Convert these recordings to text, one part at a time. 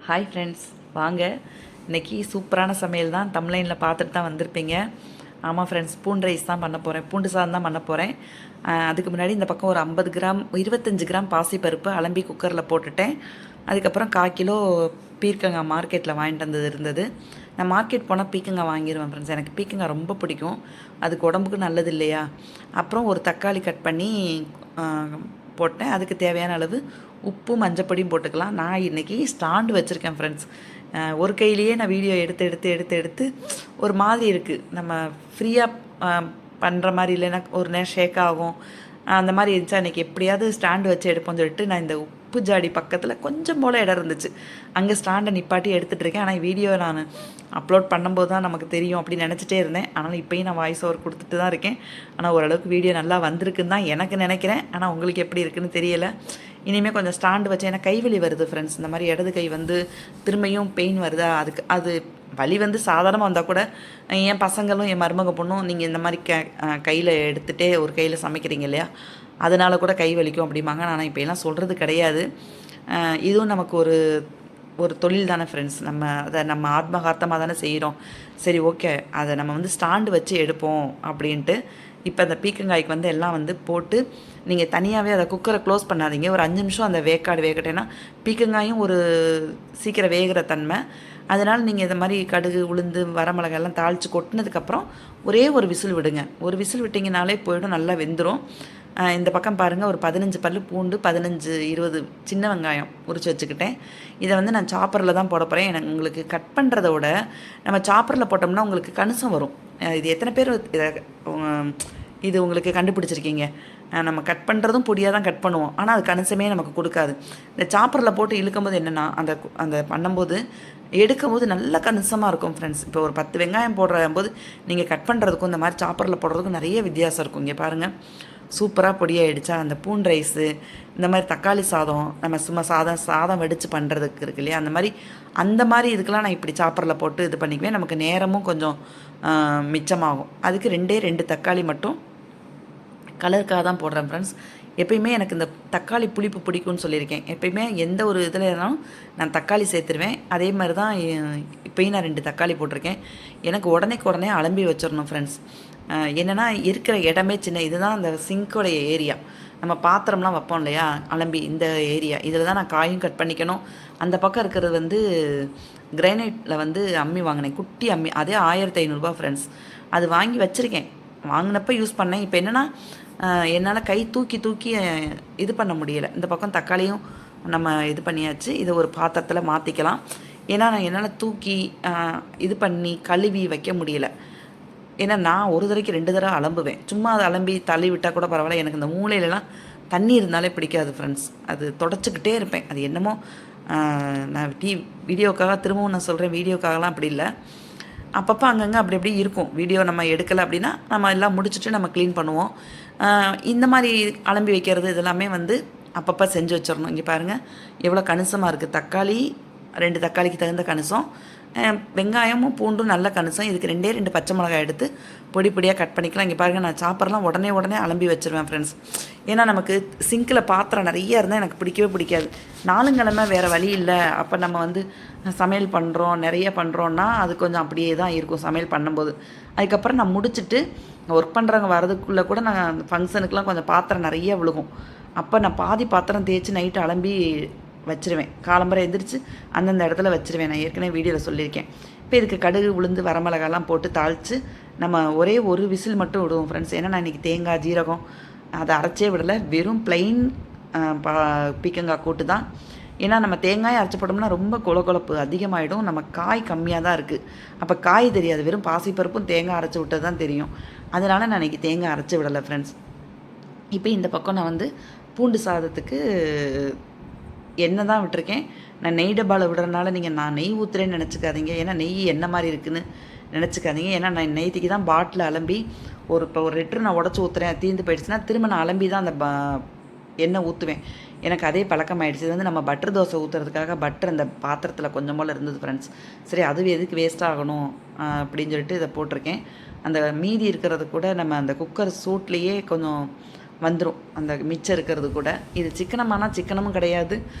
Hi friends, வாங்க. இன்றைக்கி சூப்பரான சமையல் தான். தம்ப்லைனில் பார்த்துட்டு தான் வந்திருப்பீங்க. ஆமாம் ஃப்ரெண்ட்ஸ், பூண்டு ரைஸ் தான் பண்ண போகிறேன். பூண்டு சாதம் தான் பண்ண போகிறேன். அதுக்கு முன்னாடி இந்த பக்கம் ஒரு 50 கிராம் 25 கிராம் பாசிப்பருப்பு அலம்பி குக்கரில் போட்டுட்டேன். அதுக்கப்புறம் 1/4 கிலோ பீர்க்கங்காய் மார்க்கெட்டில் வாங்கிட்டு வந்தது இருந்தது. நான் மார்க்கெட் போனால் பீக்கங்காய் வாங்கிடுவேன் ஃப்ரெண்ட்ஸ். எனக்கு பீக்கங்காய் ரொம்ப பிடிக்கும். அதுக்கு உடம்புக்கு நல்லது இல்லையா. அப்புறம் ஒரு தக்காளி கட் பண்ணி போட்டேன். அதுக்கு தேவையான அளவு உப்பு மஞ்சப்பொடியும் போட்டுக்கலாம். நான் இன்றைக்கி ஸ்டாண்டு வச்சுருக்கேன் ஃப்ரெண்ட்ஸ். ஒரு கையிலேயே நான் வீடியோ எடுத்து ஒரு மாதிரி இருக்குது. நம்ம ஃப்ரீயாக பண்ணுற மாதிரி இல்லைன்னா ஒரு நேரம் ஷேக் ஆகும். அந்த மாதிரி இருந்துச்சா இன்றைக்கி எப்படியாவது ஸ்டாண்டு வச்சு எடுப்போம்னு சொல்லிட்டு நான் இந்த உப்பு ஜாடி பக்கத்தில் கொஞ்சம் போல் இடம் இருந்துச்சு. அங்கே ஸ்டாண்டை நிப்பாட்டி எடுத்துகிட்டு இருக்கேன். ஆனால் வீடியோ நான் அப்லோட் பண்ணும்போது தான் நமக்கு தெரியும் அப்படின்னு நினச்சிட்டே இருந்தேன். ஆனால் இப்போயும் நான் வாய்ஸ் ஓவர் கொடுத்துட்டு தான் இருக்கேன். ஆனால் ஓரளவுக்கு வீடியோ நல்லா வந்திருக்குன்னு தான் எனக்கு நினைக்கிறேன். ஆனால் உங்களுக்கு எப்படி இருக்குதுன்னு தெரியலை. இனிமேல் கொஞ்சம் ஸ்டாண்டு வச்சு ஏன்னா கைவலி வருது ஃப்ரெண்ட்ஸ். இந்த மாதிரி இடது கை வந்து திரும்பியும் பெயின் வருதா, அது வலி வந்து சாதாரணமாக வந்தால் கூட என் பசங்களும் என் மருமக பொண்ணும் நீங்கள் இந்த மாதிரி கையில் எடுத்துகிட்டே ஒரு கையில் சமைக்கிறீங்க இல்லையா, அதனால் கூட கை வலிக்கும் அப்படிம்பாங்க. ஆனால் இப்போ எல்லாம் சொல்கிறது கிடையாது. இதுவும் நமக்கு ஒரு தொழில் தானே ஃப்ரெண்ட்ஸ். அதை நம்ம ஆத்மகார்த்தமாக தானே செய்கிறோம். சரி, ஓகே, அதை நம்ம வந்து ஸ்டாண்டு வச்சு எடுப்போம் அப்படின்ட்டு இப்போ அந்த பீக்கங்காய்க்கு வந்து எல்லாம் வந்து போட்டு நீங்கள் தனியாகவே அதை குக்கரை க்ளோஸ் பண்ணாதீங்க. ஒரு 5 நிமிஷம் அந்த வேகட்டேன்னா பீக்கங்காயும் ஒரு சீக்கிரம் வேகிற தன்மை. அதனால் நீங்கள் இந்த மாதிரி கடுகு உளுந்து வரமிளகாயெல்லாம் தாளித்து கொட்டினதுக்கப்புறம் ஒரே ஒரு விசில் விடுங்க. ஒரு விசில் விட்டிங்கனாலே போய்டும், நல்லா வெந்துடும். இந்த பக்கம் பாருங்கள், ஒரு 15 பல் பூண்டு, 15-20 சின்ன வெங்காயம் உரித்து வச்சுக்கிட்டேன். இதை வந்து நான் சாப்பரில் தான் போட போகிறேன். எனக்கு உங்களுக்கு கட் பண்ணுறத விட நம்ம சாப்பரில் போட்டோம்னா உங்களுக்கு கணிசம் வரும். இது எத்தனை பேர் இது உங்களுக்கு கண்டுபிடிச்சிருக்கீங்க? நம்ம கட் பண்ணுறதும் பொடியாக தான் கட் பண்ணுவோம், ஆனால் அது கணிசமே நமக்கு கொடுக்காது. இந்த சாப்பரில் போட்டு இழுக்கும்போது என்னென்னா அந்த பண்ணும்போது எடுக்கும்போது நல்ல கணிசமாக இருக்கும் ஃப்ரெண்ட்ஸ். இப்போ ஒரு 10 வெங்காயம் போடுற போது நீங்கள் கட் பண்ணுறதுக்கும் இந்த மாதிரி சாப்பரில் போடுறதுக்கும் நிறைய வித்தியாசம் இருக்கும். இங்கே பாருங்கள், சூப்பராக பொடியாகிடுச்சா. அந்த பூண்டு ரைஸு, இந்த மாதிரி தக்காளி சாதம், நம்ம சும்மா சாதம் வடித்து பண்ணுறதுக்கு இருக்கு இல்லையா, அந்த மாதிரி இதுக்கெல்லாம் நான் இப்படி சாப்பரில் போட்டு இது பண்ணிக்குவேன். நமக்கு நேரமும் கொஞ்சம் மிச்சமாகும். அதுக்கு 2 தக்காளி மட்டும் கலருக்காக தான் போடுறேன் ஃப்ரெண்ட்ஸ். எப்பயுமே எனக்கு இந்த தக்காளி புளிப்பு பிடிக்கும்னு சொல்லியிருக்கேன். எப்பயுமே எந்த ஒரு இதில் இருந்தாலும் நான் தக்காளி சேர்த்துருவேன். அதே மாதிரி தான் இப்போயும் நான் 2 தக்காளி போட்டிருக்கேன். எனக்கு உடனே அலம்பி வச்சிடணும் ஃப்ரெண்ட்ஸ். என்னென்னா இருக்கிற இடமே சின்ன. இதுதான் அந்த சிங்கோடைய ஏரியா. நம்ம பாத்திரம்லாம் வைப்போம் இல்லையா, அலம்பி இந்த ஏரியா இதில் தான் நான் காயும் கட் பண்ணிக்கணும். அந்த பக்கம் இருக்கிறது வந்து கிரானைட்டில் வந்து அம்மி வாங்கினேன், குட்டி அம்மி. அதே 1500 ஃப்ரெண்ட்ஸ். அது வாங்கி வச்சுருக்கேன். வாங்கினப்போ யூஸ் பண்ணேன். இப்போ என்னென்னா என்னால் கை தூக்கி இது பண்ண முடியலை. இந்த பக்கம் தக்காளியும் நம்ம இது பண்ணியாச்சு. இதை ஒரு பாத்திரத்தில் மாற்றிக்கலாம். ஏன்னா என்னால் தூக்கி இது பண்ணி கழுவி வைக்க முடியலை. ஏன்னா நான் ஒரு தடவைக்கு 2 தடவை அலம்புவேன். சும்மா அதை அலம்பி தள்ளி விட்டால் கூட பரவாயில்ல. எனக்கு இந்த மூளையிலலாம் தண்ணி இருந்தாலே பிடிக்காது ஃப்ரெண்ட்ஸ். அது தொடச்சிக்கிட்டே இருப்பேன். அது என்னமோ நான் வீடியோக்காக திரும்பவும் நான் சொல்கிறேன், வீடியோக்காகலாம் அப்படி இல்லை. அப்பப்போ அங்கங்கே அப்படி இருக்கும். வீடியோ நம்ம எடுக்கலை அப்படின்னா நம்ம எல்லாம் முடிச்சுட்டு நம்ம க்ளீன் பண்ணுவோம். இந்த மாதிரி அலம்பி வைக்கிறது இதெல்லாமே வந்து அப்பப்போ செஞ்சு வச்சிடணும். இங்கே பாருங்கள் எவ்வளோ கணிசமாக இருக்குது. தக்காளி 2 தக்காளிக்கு தகுந்த கணிசம், வெங்காயமும் பூண்டும் நல்ல கணிசம். இதுக்கு 2 பச்சை மிளகாய் எடுத்து பொடியாக கட் பண்ணிக்கலாம். இங்கே பாருங்கள், நான் சாப்பர்லாம் உடனே அலம்பி வச்சுருவேன் ஃப்ரெண்ட்ஸ். ஏன்னா நமக்கு சிங்கில் பாத்திரம் நிறையா இருந்தால் எனக்கு பிடிக்கவே பிடிக்காது. நாளுங்கிழமை வேறு வழி இல்லை. அப்போ நம்ம வந்து சமையல் பண்ணுறோம், நிறைய பண்ணுறோன்னா அது கொஞ்சம் அப்படியே தான் இருக்கும் சமையல் பண்ணும்போது. அதுக்கப்புறம் நான் முடிச்சுட்டு ஒர்க் பண்ணுறவங்க வரதுக்குள்ளே கூட நான் அந்த ஃபங்க்ஷனுக்குலாம் கொஞ்சம் பாத்திரம் நிறைய விழுகும். அப்போ நான் பாதி பாத்திரம் தேய்ச்சி நைட்டு அலம்பி வச்சுருவேன். காலம்பரை எந்திரிச்சு அந்தந்த இடத்துல வச்சுருவேன். நான் ஏற்கனவே வீடியோவில் சொல்லியிருக்கேன். இப்போ இதுக்கு கடுகு உளுந்து வரமிளகாலாம் போட்டு தாளித்து நம்ம ஒரே ஒரு விசில் மட்டும் விடுவோம் ஃப்ரெண்ட்ஸ். ஏன்னா நான் இன்றைக்கி தேங்காய் ஜீரகம் அதை அரைச்சே விடலை, வெறும் ப்ளைன் பீக்கங்காய் கூட்டு தான். ஏன்னா நம்ம தேங்காயை அரைச்சி போட்டோம்னா ரொம்ப கொழப்பு அதிகமாகிடும். நம்ம காய் கம்மியாக தான் இருக்குது. அப்போ காய் தெரியாது, வெறும் பாசிப்பருப்பும் தேங்காய் அரைச்சி விட்டது தான் தெரியும். அதனால் நான் இன்றைக்கி தேங்காய் அரைச்சி விடலை ஃப்ரெண்ட்ஸ். இப்போ இந்த பக்கம் நான் வந்து பூண்டு சாதத்துக்கு எண்ணெய் தான் விட்டுருக்கேன். நான் நெய் டப்பாவில் விடுறதுனால நான் நெய் ஊற்றுறேன்னு நினச்சிக்காதீங்க. ஏன்னா நெய் என்ன மாதிரி இருக்குதுன்னு நினச்சிக்காதீங்க. ஏன்னா நான் நெய்த்திக்கு தான் பாட்டில் அலம்பி இப்போ ஒரு லிட்டர் நான் உடச்சி ஊற்றுறேன், தீர்ந்து போயிடுச்சுன்னா திரும்ப நான் அலம்பி தான் அந்த எண்ணெய் ஊற்றுவேன். எனக்கு அதே பழக்கமாயிடுச்சு. இது வந்து நம்ம பட்டர் தோசை ஊற்றுறதுக்காக பட்டர் அந்த பாத்திரத்தில் கொஞ்சம் போல் இருந்தது ஃப்ரெண்ட்ஸ். சரி, அது எதுக்கு வேஸ்ட் ஆகணும் அப்படின்னு சொல்லிட்டு இதை போட்டிருக்கேன். அந்த மீதி இருக்கிறது கூட நம்ம அந்த குக்கர் சூட்லேயே கொஞ்சம் வந்துடும் அந்த மிச்சம் இருக்கிறது கூட. இது சிக்கனமானா சிக்கனமும் கிடையாது,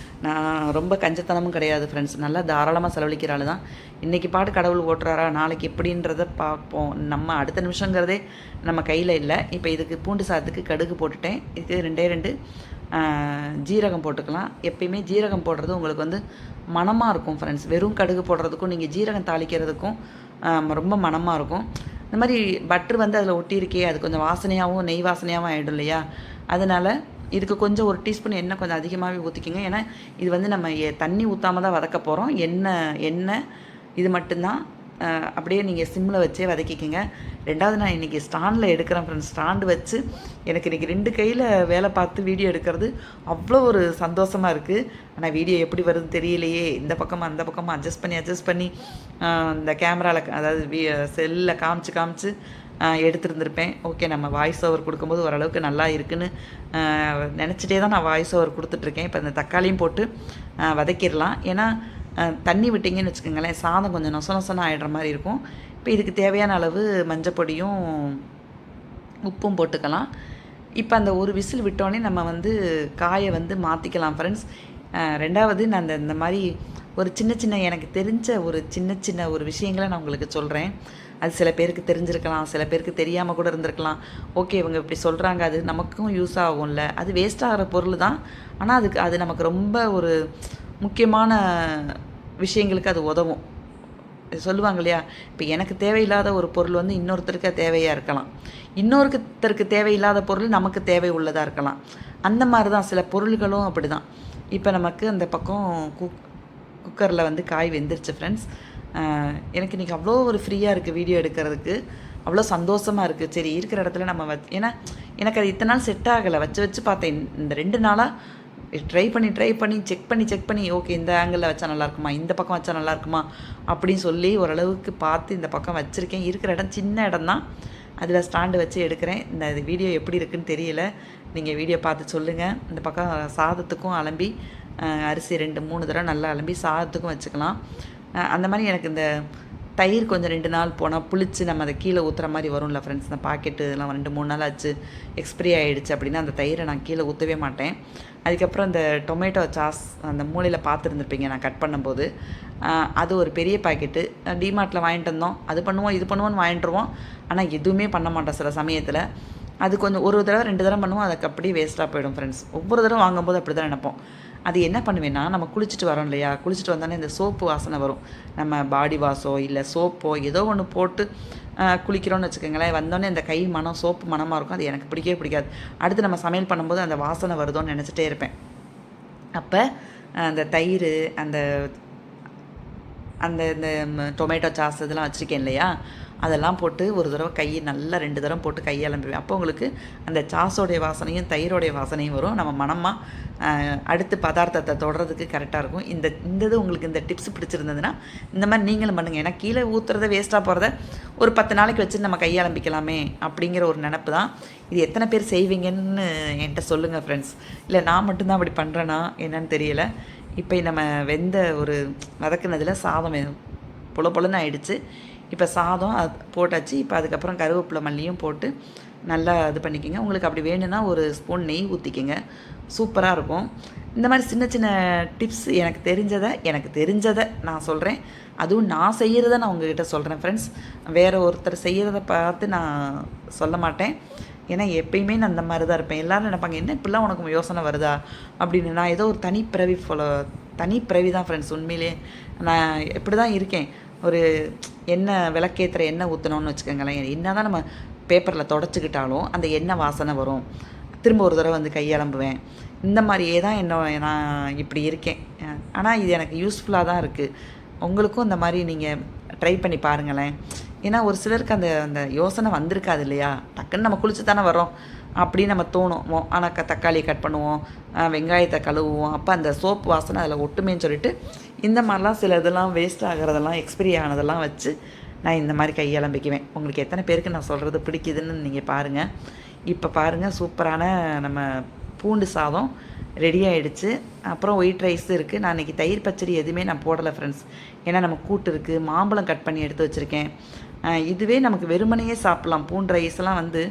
நான் ரொம்ப கஞ்சத்தனமும் கிடையாது ஃப்ரெண்ட்ஸ். நல்லா தாராளமாக செலவழிக்கிற ஆள் தான். இன்றைக்கி பாட்டு கடவுள் ஓட்டுறாரா, நாளைக்கு எப்படின்றத பார்ப்போம். நம்ம அடுத்த நிமிஷங்கிறதே நம்ம கையில் இல்லை. இப்போ இதுக்கு பூண்டு சாதத்துக்கு கடுகு போட்டுட்டேன். இதுக்கு 2 ஜீரகம் போட்டுக்கலாம். எப்பயுமே ஜீரகம் போடுறது உங்களுக்கு வந்து மணமாக இருக்கும் ஃப்ரெண்ட்ஸ். வெறும் கடுகு போடுறதுக்கும் நீங்கள் ஜீரகம் தாளிக்கிறதுக்கும் ரொம்ப மணமாக இருக்கும். இந்த மாதிரி பட்ரு வந்து அதில் ஒட்டியிருக்கே, அது கொஞ்சம் வாசனையாகவும் நெய் வாசனையாகவும் ஆகிடும் இல்லையா. அதனால் இதுக்கு கொஞ்சம் 1 டீஸ்பூன் எண்ணெய் கொஞ்சம் அதிகமாகவே ஊற்றிக்கிங்க. ஏன்னா இது வந்து நம்ம தண்ணி ஊற்றாமல் தான் வதக்க போகிறோம். எண்ணெய் இது மட்டும்தான். அப்படியே நீங்கள் சிம்மில் வச்சே வதக்கிக்கிங்க. 2வது நான் இன்றைக்கி ஸ்டாண்டில் எடுக்கிறேன் ஃப்ரெண்ட்ஸ். ஸ்டாண்டு வச்சு எனக்கு இன்றைக்கி 2 கையில் வேலை பார்த்து வீடியோ எடுக்கிறது அவ்வளோ ஒரு சந்தோஷமாக இருக்குது. ஆனால் வீடியோ எப்படி வருதுன்னு தெரியலையே. இந்த பக்கமாக அந்த பக்கமாக அட்ஜஸ்ட் பண்ணி இந்த கேமராவில், அதாவது செல்லில் காமிச்சு எடுத்துருந்துருப்பேன். ஓகே, நம்ம வாய்ஸ் ஓவர் கொடுக்கும்போது ஓரளவுக்கு நல்லா இருக்குன்னு நினச்சிட்டே தான் நான் வாய்ஸ் ஓவர் கொடுத்துட்ருக்கேன். இப்போ இந்த தக்காளியும் போட்டு வதக்கிடலாம். ஏன்னா தண்ணி விட்டிங்கன்னு வச்சுக்கோங்களேன், சாதம் கொஞ்சம் நொசன்னு ஆகிடுற மாதிரி இருக்கும். இப்போ இதுக்கு தேவையான அளவு மஞ்சப்பொடியும் உப்பும் போட்டுக்கலாம். இப்போ அந்த ஒரு விசில் விட்டோடனே நம்ம வந்து காயை வந்து மாற்றிக்கலாம் ஃப்ரெண்ட்ஸ். 2வது நான் இந்த மாதிரி ஒரு சின்ன எனக்கு தெரிஞ்ச ஒரு சின்ன ஒரு விஷயங்களை நான் உங்களுக்கு சொல்கிறேன். அது சில பேருக்கு தெரிஞ்சிருக்கலாம், சில பேருக்கு தெரியாமல் கூட இருந்திருக்கலாம். ஓகே, இவங்க இப்படி சொல்கிறாங்க, அது நமக்கும் யூஸ் ஆகும்ல. அது வேஸ்ட் ஆகிற பொருள் தான், ஆனால் அது நமக்கு ரொம்ப ஒரு முக்கியமான விஷயங்களுக்கு அது உதவும். சொல்லுவாங்க இல்லையா, இப்போ எனக்கு தேவையில்லாத ஒரு பொருள் வந்து இன்னொருத்தருக்கு தேவையாக இருக்கலாம், இன்னொருத்தருக்கு தேவையில்லாத பொருள் நமக்கு தேவை உள்ளதாக இருக்கலாம். அந்த மாதிரி தான் சில பொருள்களும் அப்படி தான். இப்போ நமக்கு அந்த பக்கம் குக்கரில் வந்து காய் வெந்துருச்சு ஃப்ரெண்ட்ஸ். எனக்கு இன்றைக்கி அவ்வளோ ஒரு ஃப்ரீயாக இருக்குது வீடியோ எடுக்கிறதுக்கு, அவ்வளோ சந்தோஷமாக இருக்குது. சரி, இருக்கிற இடத்துல நம்ம ஏன்னா எனக்கு அது இத்தனை நாள் செட் ஆகலை. வச்சு பார்த்தேன். இந்த 2 நாளாக ட்ரை பண்ணி செக் பண்ணி ஓகே, இந்த ஆங்கிளில் வச்சா நல்லாயிருக்குமா, இந்த பக்கம் வச்சா நல்லாயிருக்குமா அப்படின்னு சொல்லி ஓரளவுக்கு பார்த்து இந்த பக்கம் வச்சுருக்கேன். இருக்கிற இடம் சின்ன இடம் தான், அதில் ஸ்டாண்டு வச்சு எடுக்கிறேன். இந்த வீடியோ எப்படி இருக்குதுன்னு தெரியல, நீங்கள் வீடியோ பார்த்து சொல்லுங்கள். இந்த பக்கம் சாதத்துக்கும் அலம்பி அரிசி 2-3 தடவை நல்லா அலம்பி சாதத்துக்கும் வச்சுக்கலாம். அந்த மாதிரி எனக்கு இந்த தயிர் கொஞ்சம் 2 நாள் போனால் புளிச்சு நம்ம அதை கீழே ஊற்றுற மாதிரி வரும்ல ஃப்ரெண்ட்ஸ். இந்த பாக்கெட்டு இதெல்லாம் 2-3 நாள் ஆச்சு, எக்ஸ்பிரி ஆகிடுச்சு அப்படின்னா அந்த தயிரை நான் கீழே ஊற்றவே மாட்டேன். அதுக்கப்புறம் இந்த டொமேட்டோ சாஸ் அந்த மூலையில் பார்த்துருந்துருப்பீங்க நான் கட் பண்ணும்போது, அது ஒரு பெரிய பாக்கெட்டு டிமார்ட்டில் வாங்கிட்டு வந்தோம். அது பண்ணுவோம் இது பண்ணுவோன்னு வாங்கிட்டுருவோம், ஆனால் எதுவுமே பண்ண மாட்டோம் சில சமயத்தில். அது கொஞ்சம் ஒரு தடவை 2 தடவை பண்ணுவோம், அதுக்கு அப்படியே வேஸ்ட்டாக போயிடும் ஃப்ரெண்ட்ஸ். ஒவ்வொரு தடவை வாங்கும்போது அப்படி தான் நினைப்போம். அது என்ன பண்ணுவேன்னா, நம்ம குளிச்சுட்டு வரோம் இல்லையா, குளிச்சுட்டு வந்தோடனே இந்த சோப்பு வாசனை வரும். நம்ம பாடி வாஷோ இல்லை சோப்போ ஏதோ ஒன்று போட்டு குளிக்கிறோன்னு வச்சுக்கோங்களேன், வந்தோடனே இந்த கை மனம் சோப்பு மனமாக இருக்கும். அது எனக்கு பிடிக்கவே பிடிக்காது. அடுத்து நம்ம சமையல் பண்ணும்போது அந்த வாசனை வருதோன்னு நினச்சிட்டே இருப்பேன். அப்போ அந்த தயிர் அந்த அந்த இந்த டொமேட்டோ சாஸ் இதெல்லாம் வச்சுருக்கேன் இல்லையா, அதெல்லாம் போட்டு ஒரு தடவை கையை நல்லா 2 தடவை போட்டு கையை அலம்பிடுவேன். அப்போ உங்களுக்கு அந்த சாஸோடைய வாசனையும் தயிரோடைய வாசனையும் வரும். நம்ம மனமாக அடுத்து பதார்த்தத்தை தொடறதுக்கு கரெக்டாக இருக்கும். இந்த இது உங்களுக்கு இந்த டிப்ஸ் பிடிச்சிருந்ததுன்னா இந்த மாதிரி நீங்களும் பண்ணுங்கள். ஏன்னா கீழே ஊற்றுறத வேஸ்ட்டாக போகிறத ஒரு 10 நாளைக்கு வச்சு நம்ம கையை அலம்பிக்கலாமே அப்படிங்கிற ஒரு நினப்பு தான். இது எத்தனை பேர் செய்வீங்கன்னு என்கிட்ட சொல்லுங்கள் ஃப்ரெண்ட்ஸ். இல்லை நான் மட்டும்தான் அப்படி பண்ணுறேன்னா என்னன்னு தெரியலை. இப்போ நம்ம வெந்த ஒரு வதக்குனதில் சாதம் பொலன்னு ஆயிடுச்சு. இப்போ சாதம் அது போட்டாச்சு. இப்போ அதுக்கப்புறம் கருவேப்பிலை மல்லியும் போட்டு நல்லா இது பண்ணிக்கோங்க. உங்களுக்கு அப்படி வேணும்னா ஒரு ஸ்பூன் நெய் ஊற்றிக்கோங்க, சூப்பராக இருக்கும். இந்த மாதிரி சின்ன டிப்ஸ் எனக்கு தெரிஞ்சதை நான் சொல்கிறேன். அதுவும் நான் செய்கிறத நான் உங்ககிட்ட சொல்கிறேன் ஃப்ரெண்ட்ஸ். வேறு ஒருத்தர் செய்கிறத பார்த்து நான் சொல்ல மாட்டேன். ஏன்னா எப்பயுமே நான் அந்த மாதிரி தான் இருப்பேன். எல்லோரும் நினைப்பாங்க, என்ன இப்படிலாம் உனக்கு யோசனை வருதா அப்படின்னு. நான் ஏதோ ஒரு தனிப்பிறவி தான் ஃப்ரெண்ட்ஸ். உண்மையிலே நான் இப்படி தான் இருக்கேன். ஒரு எண்ணெய் விளக்கேற்றுற எண்ணெய் ஊற்றணும்னு வச்சுக்கோங்களேன், என்ன தான் நம்ம பேப்பரில் தொடச்சிக்கிட்டாலும் அந்த எண்ணெய் வாசனை வரும். திரும்ப ஒரு தடவை வந்து கையலம்புவேன். இந்த மாதிரியே தான் நான் இப்படி இருக்கேன். ஆனால் இது எனக்கு யூஸ்ஃபுல்லாக தான் இருக்குது. உங்களுக்கும் இந்த மாதிரி நீங்கள் ட்ரை பண்ணி பாருங்களேன். ஏன்னா ஒரு சிலருக்கு அந்த யோசனை வந்திருக்காது இல்லையா, டக்குன்னு நம்ம குளிச்சு தானே வரோம் அப்படின்னு நம்ம தோணும். ஆனால் தக்காளியை கட் பண்ணுவோம், வெங்காயத்தை கழுவுவோம், அப்போ அந்த சோப்பு வாசனை அதில் ஒட்டுமேன்னு சொல்லிட்டு இந்த மாதிரிலாம் சில இதெல்லாம் வேஸ்ட் ஆகிறதெல்லாம் எக்ஸ்பிரி ஆனதெல்லாம் வச்சு நான் இந்த மாதிரி கையலம்பிக்குவேன். உங்களுக்கு எத்தனை பேருக்கு நான் சொல்கிறது பிடிக்குதுன்னு நீங்கள் பாருங்கள். இப்போ பாருங்கள், சூப்பரான நம்ம பூண்டு சாதம் ரெடி ஆகிடுச்சு. அப்புறம் ஒயிட் ரைஸ் இருக்குது. நான் இன்றைக்கி தயிர் பச்சடி எதுவுமே நான் போடலை ஃப்ரெண்ட்ஸ். ஏன்னா நம்ம கூட்டு இருக்குது, மாம்பழம் கட் பண்ணி எடுத்து வச்சுருக்கேன், இதுவே நமக்கு வெறுமனையே சாப்பிட்லாம். பூண்டு ரைஸ்லாம் வந்து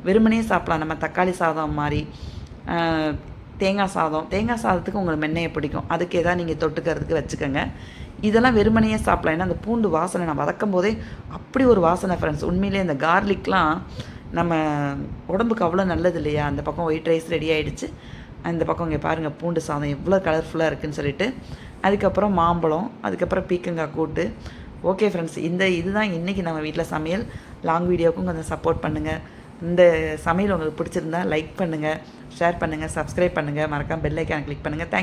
வெறுமனையே சாப்பிட்லாம். நம்ம தக்காளி சாதம் மாதிரி, தேங்காய் சாதத்துக்கு உங்களுக்கு வெண்ணெயை பிடிக்கும், அதுக்கு எதாவது நீங்கள் தொட்டுக்கிறதுக்கு வச்சுக்கோங்க. இதெல்லாம் வெறுமனையே சாப்பிட்லாம். ஏன்னா அந்த பூண்டு வாசனை நான் வதக்கும் போதே அப்படி ஒரு வாசனை ஃப்ரெண்ட்ஸ். உண்மையிலே இந்த கார்லிக்லாம் நம்ம உடம்புக்கு அவ்வளோ நல்லது இல்லையா. அந்த பக்கம் ஒயிட் ரைஸ் ரெடி ஆகிடுச்சு. அந்த பக்கம் இங்கே பாருங்கள் பூண்டு சாதம் எவ்வளோ கலர்ஃபுல்லாக இருக்குதுன்னு சொல்லிட்டு. அதுக்கப்புறம் மாம்பழம், அதுக்கப்புறம் பீக்கங்காய் கூட்டு. ஓகே ஃப்ரெண்ட்ஸ், இதுதான் இன்றைக்கி நம்ம வீட்டில் சமையல். லாங் வீடியோவுக்கும் கொஞ்சம் சப்போர்ட் பண்ணுங்கள். இந்த சமையல் உங்களுக்கு பிடிச்சிருந்தா லைக் பண்ணுங்கள், ஷேர் பண்ணுங்கள், சப்ஸ்கிரைப் பண்ணுங்கள், மறக்காம பெல் ஐக்கானை கிளிக் பண்ணுங்கள். தேங்க்ஸ்.